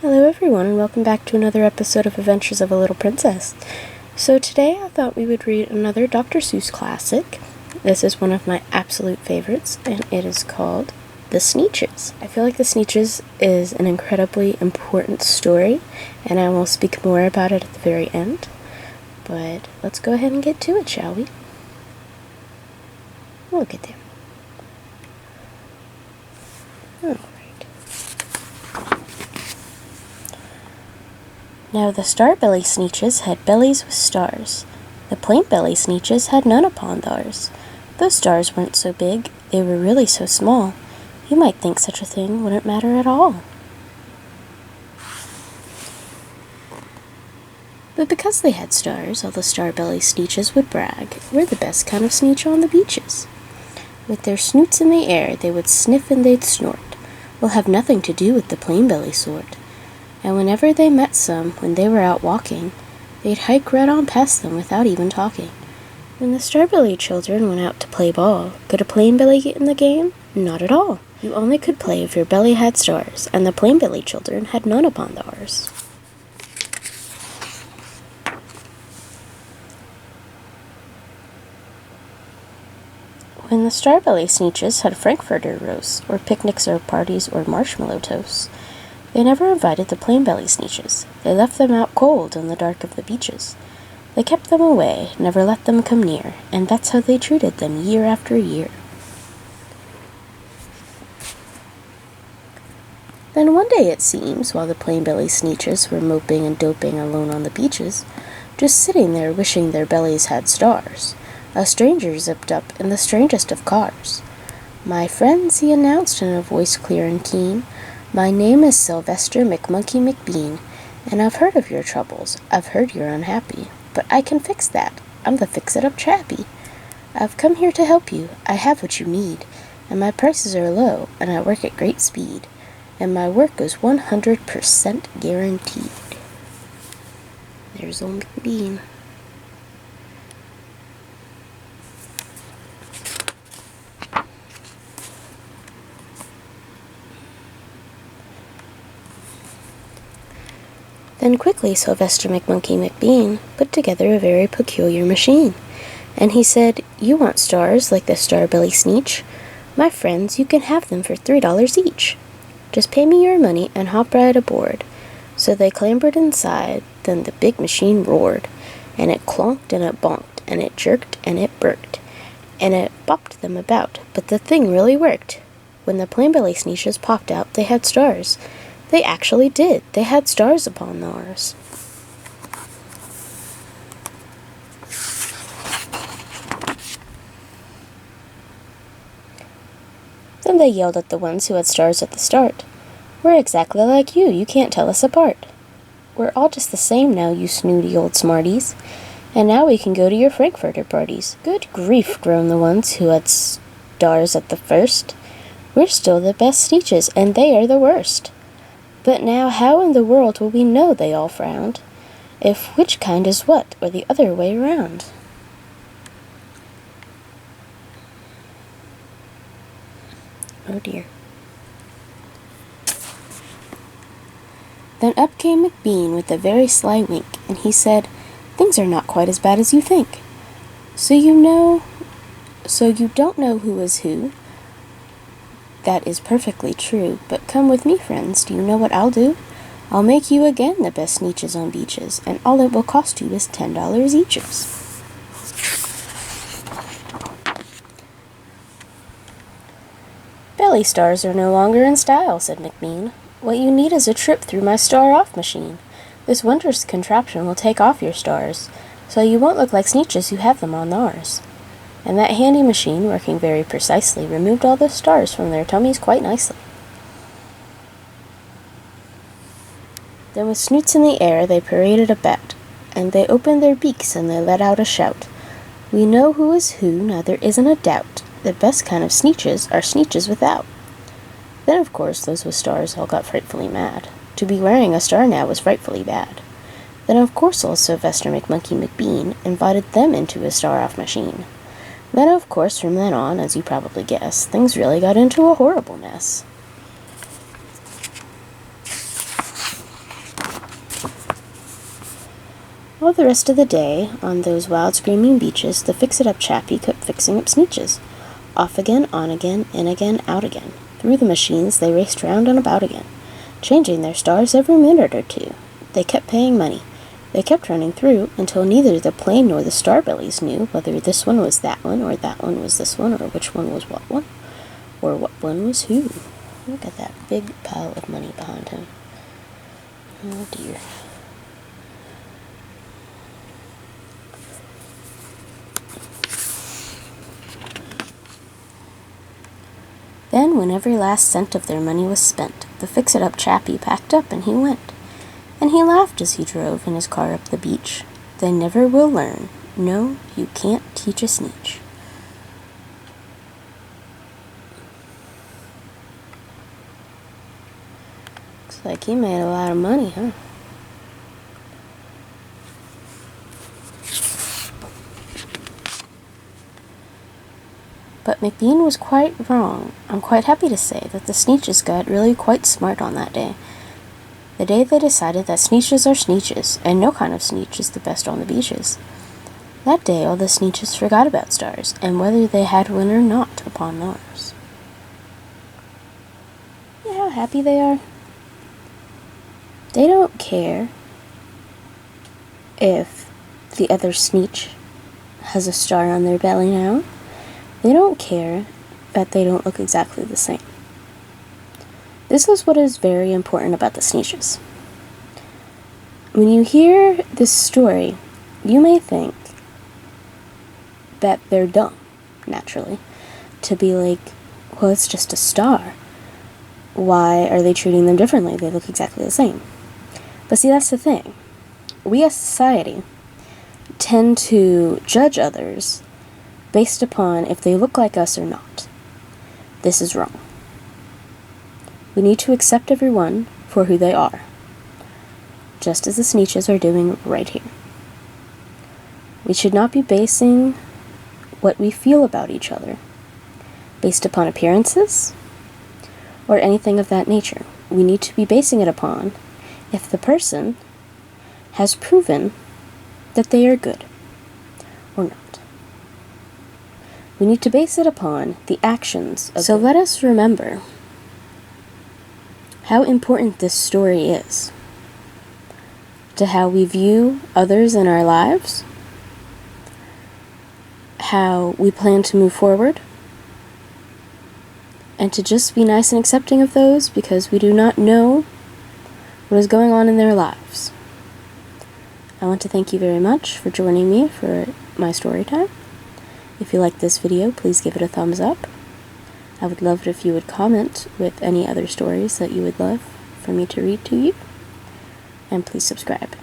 Hello everyone, and welcome back to another episode of Adventures of a Little Princess. So today I thought we would read another Dr. Seuss classic. This is one of my absolute favorites, and it is called The Sneetches. I feel like The Sneetches is an incredibly important story, and I will speak more about it at the very end. But let's go ahead and get to it, shall we? Look at them. Alright. Now the star-belly Sneetches had bellies with stars. The plain-belly Sneetches had none upon theirs. Those stars weren't so big, they were really so small, you might think such a thing wouldn't matter at all. But because they had stars, all the star-belly Sneetches would brag, "We're the best kind of Sneetch on the beaches." With their snoots in the air, they would sniff and they'd snort. We'll have nothing to do with the plain-belly sort. And whenever they met some, when they were out walking, they'd hike right on past them without even talking. When the star-belly children went out to play ball, could a plain-belly get in the game? Not at all. You only could play if your belly had stars, and the plain-belly children had none upon theirs. When the star-belly Sneetches had frankfurter roasts, or picnics or parties or marshmallow toasts, they never invited the plain-belly Sneetches. They left them out cold in the dark of the beaches. They kept them away, never let them come near, and that's how they treated them year after year. Then one day, it seems, while the plain-belly Sneetches were moping and doping alone on the beaches, just sitting there wishing their bellies had stars, a stranger zipped up in the strangest of cars. "My friends," he announced in a voice clear and keen, "my name is Sylvester McMonkey McBean, and I've heard of your troubles. I've heard you're unhappy, but I can fix that. I'm the fix-it-up chappie. I've come here to help you. I have what you need, and my prices are low, and I work at great speed, and my work is 100% guaranteed." There's old McBean. Then quickly Sylvester McMonkey McBean put together a very peculiar machine, and he said, "You want stars like the star-belly Sneetch? My friends, you can have them for $3 each. Just pay me your money and hop right aboard." So they clambered inside, then the big machine roared, and it clonked and it bonked, and it jerked and it burked, and it bopped them about, but the thing really worked. When the plain-belly Sneetches popped out, they had stars. They actually did. They had stars upon theirs. Then they yelled at the ones who had stars at the start. "We're exactly like you. You can't tell us apart. We're all just the same now, you snooty old smarties. And now we can go to your frankfurter parties." "Good grief," groaned the ones who had stars at the first. "We're still the best Sneetches, and they are the worst. But now how in the world will we know," they all frowned, "if which kind is what, or the other way round?" Oh dear. Then up came McBean with a very sly wink, and he said, "Things are not quite as bad as you think. So you don't know who is who? That is perfectly true, but come with me, friends. Do you know what I'll do? I'll make you again the best Sneetches on beaches, and all it will cost you is $10 eaches." "Belly stars are no longer in style," said McBean. "What you need is a trip through my star-off machine. This wondrous contraption will take off your stars, so you won't look like Sneetches who have them on theirs." And that handy machine, working very precisely, removed all the stars from their tummies quite nicely. Then with snoots in the air they paraded about, and they opened their beaks and they let out a shout, "We know who is who, now there isn't a doubt. The best kind of Sneetches are Sneetches without." Then of course those with stars all got frightfully mad. To be wearing a star now was frightfully bad. Then of course old Sylvester McMonkey McBean invited them into his star-off machine. Then, of course, from then on, as you probably guessed, things really got into a horrible mess. All the rest of the day, on those wild screaming beaches, the fix-it-up chappie kept fixing up Sneetches. Off again, on again, in again, out again. Through the machines they raced round and about again, changing their stars every minute or two. They kept paying money. They kept running through until neither the plane nor the starbellies knew whether this one was that one, or that one was this one, or which one was what one, or what one was who. Look at that big pile of money behind him. Oh dear. Then, when every last cent of their money was spent, the fix-it-up chappie packed up and he went. And he laughed as he drove in his car up the beach. They never will learn. No, you can't teach a Sneetch. Looks like he made a lot of money, huh? But McBean was quite wrong. I'm quite happy to say that the Sneetches got really quite smart on that day. The day they decided that Sneetches are Sneetches, and no kind of Sneetch is the best on the beaches. That day all the Sneetches forgot about stars, and whether they had one or not upon Mars. You know how happy they are? They don't care if the other Sneetch has a star on their belly now. They don't care that they don't look exactly the same. This is what is very important about the Sneetches. When you hear this story, you may think that they're dumb, naturally, to be like, well, it's just a star. Why are they treating them differently? They look exactly the same. But see, that's the thing. We as society tend to judge others based upon if they look like us or not. This is wrong. We need to accept everyone for who they are, just as the Sneetches are doing right here. We should not be basing what we feel about each other based upon appearances or anything of that nature. We need to be basing it upon if the person has proven that they are good or not. We need to base it upon the actions of. So let us remember how important this story is to how we view others in our lives, how we plan to move forward, and to just be nice and accepting of those because we do not know what is going on in their lives. I want to thank you very much for joining me for my story time. If you liked this video, please give it a thumbs up. I would love it if you would comment with any other stories that you would love for me to read to you. And please subscribe.